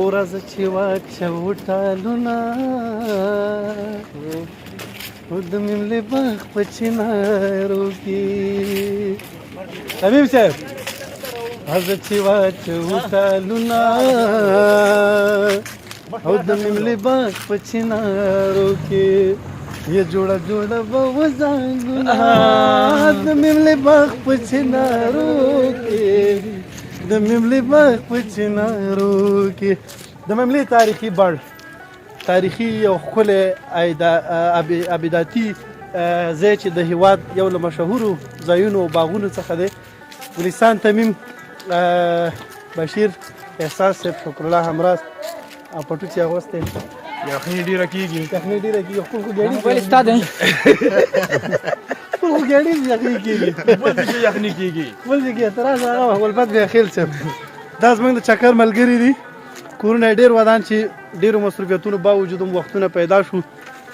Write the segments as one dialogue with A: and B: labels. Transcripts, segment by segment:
A: ورځ چې واچو ټالونه د مملې باغ په چنارو کې حبیب صاحب ورځ چې واچو ټالونه او د مملې باغ په چنارو کې یہ جوړه جوړه به وزنګونه د مملې باغ په چنارو کې د مملې باغ په چنارو کې د مملې تاریخي بڼ تاریخي او ښکلی ابداتي ځای چې د هیواد یو له مشهورو ځایونو او باغونو څخه دی ګلستان تمیم بشیر احساس صاحب شکر الله همراز او پټوچي اغوستی
B: یخني ډېره کېږي
A: خپل خو ګاډي ولې ستا دی خپل خو ګاډي یخني کېږي
B: بل څه یخني کېږي
A: بل ځای کې اعتراض هغه ولبت بیا خیل صاحب دا زموږ د چکر ملګري دي کورونه یې ډېر ودان چې ډېرو مصروفیتونو باوجود هم وختونه پیدا شو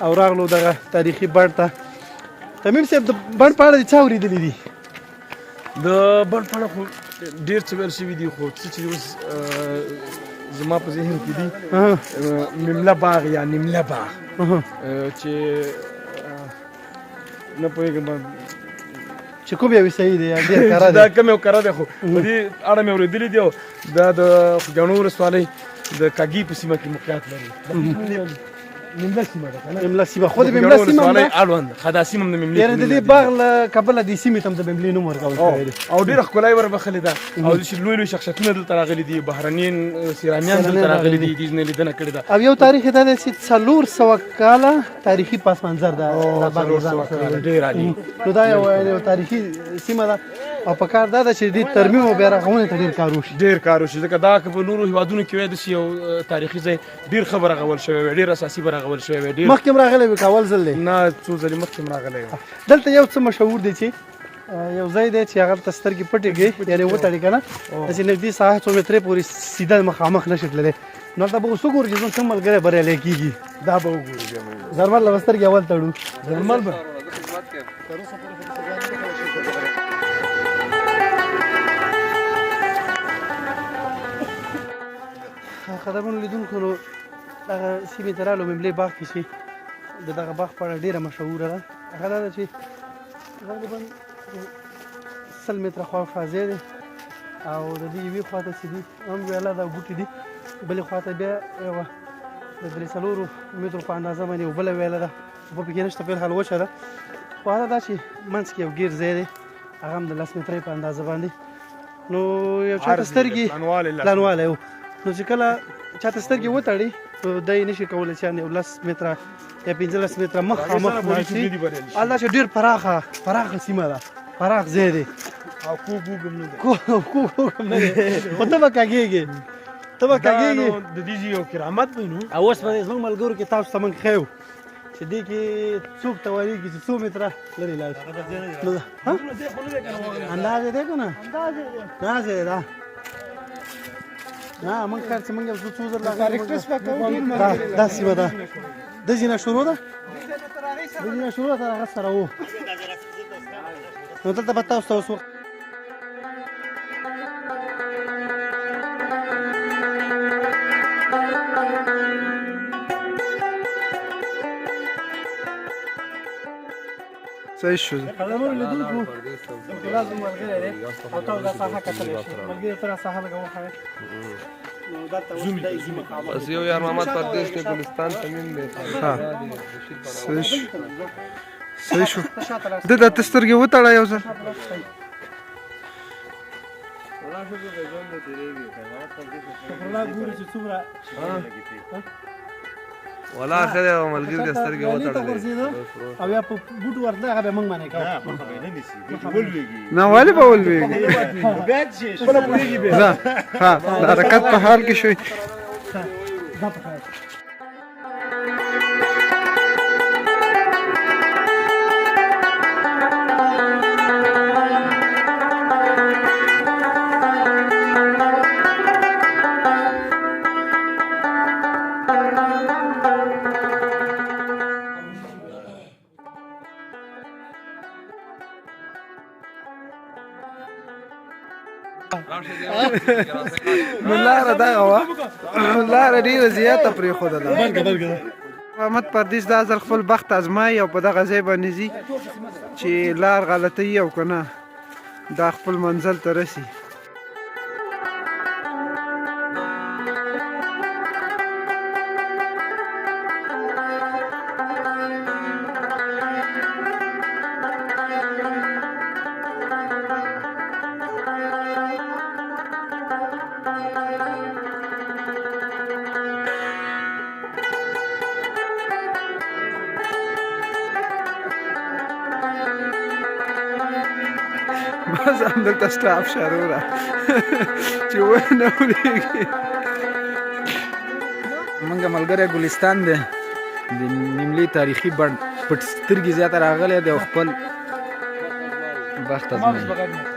A: او راغلو دغه تاریخي بڼ ته تمیم صاحب د بڼ په اړه دې څه اورېدلي دي
B: د بڼ په اړه خو ډېر څه ویل شوي دي خو څه چې اوس زما په ذهن کې دي ممله باغ یا نیمله باغ چې نه پوهېږم
A: چې کوم یو صحیح دی ډېر کره دی
B: دا کوم یو کره دی خو په دې اړه مې اورېدلي دي او دا د خوږیاڼو ولسوالۍ د کاږي په سیمه کې موقعیت لري نیمله سیمه ده که نه
A: ممله سیمه خو د ممله سیمه هم ده
B: اړوند خدا سیمه هم د مملې
A: یعنې د دې باغ له کبله دې سیمې ته هم د مملې نوم ورکول شوی دی
B: او ډېره ښکلا یې وربخلې ده او چې لوی لوی شخصیتونه دلته راغلي دي بهرنین سیرامیان دلته راغلي دي دوی نه لیدنه کړې ده
A: او یو تاریخ یې دا دی چې 400 کاله تاریخي پس منظر ده دا باغ
B: ډېر عالي
A: نو دا یو تاریخي سیمه ده او په کار دا ده چې دې ترمیم او بیا رغونې ته ډېر کار وشي
B: ډېر کار وشي ځکه دا که په نورو هېوادونو کې وای داسې یو تاریخي ځای ډېر ښه به رغول شوی وی ډېر اساسي به رغول شوی وی ډېر
A: مخکې هم راغلی وي که اول ځل دی
B: نه څو ځلې مخکې هم راغلی وی
A: دلته یو څه مشهور دی چې یو ځای دی چې هغه ته سترګې پټې کړي یعنې وتړي که نه داسې نږدې ساحه 100 مترې پورې سیده مخامخ نشي تللی نو هلته به اوس وګورو چې زموږ کوم ملګری بریالی کېږي
B: دا به وګورو بیا
A: زرمل له به سترګې اول تړو
B: زرمل به
A: قدرمنو لیدونکو نو دغه سیمې ته رالو مملې باغ کې چې د دغه باغ په اړه ډېره مشهوره ده هغه دا ده چې غالبا 100 متره خواوشا ځای دی او د دې یوې خوا ته چې دي هم ویاله ده او بوټي دي بلې خوا ته بیا یوه د 3-4 مترو په اندازه باندې یو بله ویاله ده اوبه پکې نشته فی الحال وچه ده خو هغه دا چې منځ کې یو ګیر ځای دی هغه هم د 10 مترۍ په اندازه باندې نو یو چاته سترګې پلانوالی و نو چې کله چاته سترګې وتړي نو دی نشي کولی چې یو 10 متره یا 15 متره مخامخ لاړ شي هلته چې ډېر پراخه سیمه ده پراخ ځای دی
B: او کوږ هم نه دی
A: کوږ هم نه دی خو ته به کږېږې
B: د دې یو کرامت وي نو
A: او اوس به زموږ ملګرو کې تاسو ته موږ ښیو چې دې کې څوک توانېږي چې 100 متره لرې لاړ شي اندازې دی که نه اندازې دی دا نه موږ خیر چې موږ یو څو ځل دا سیمه ده د ځینه شروع ده د ځینه شروع ده تر هغه سره و نو دلته به تاسو ته اوس وخت
B: صحیح شو
A: قدمونو لیدونکو دا زموږ ملګری دی او تاسو دا ساحه کتلی شئ ملګري ته را ساحه لږه وښایه نو دلته اوس دا سیمه
C: بس یو یار محمد پردیس دی ګلستان تمیم دی
B: صحیح شو د ته سترګې وتړه یو ځل
A: شکرالله ګوري چې څومره
C: ولا خدای او ملګری د سترګې وتړلې
A: او یا په بوټ ورته هغه به موږ باندې کوو
B: نه ولې به ولوېږي ها د حرکت په حال کې شوي
D: نو لاره دغه وه لاره ډېره زیاته پرېښودله محمد پردیس دا ځل خپل بخت ازمایي او په دغه ځای باندې ځي چې لار غلطوي او که نه دا خپل منزل ته رسي بس همدلته سټاپ شروره چې ونه ولیږي موږ ملګری ګلستان دی د نیملي تاریخي بڼ پټ سترګې زیاته راغلی دی او خپل بخت ازمایي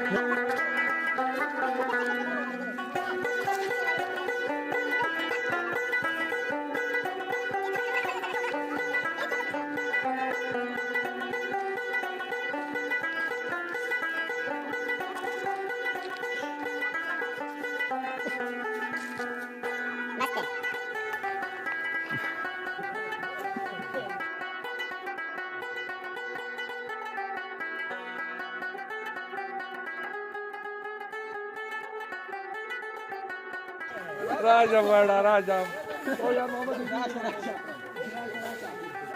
C: راجا غواړه راجا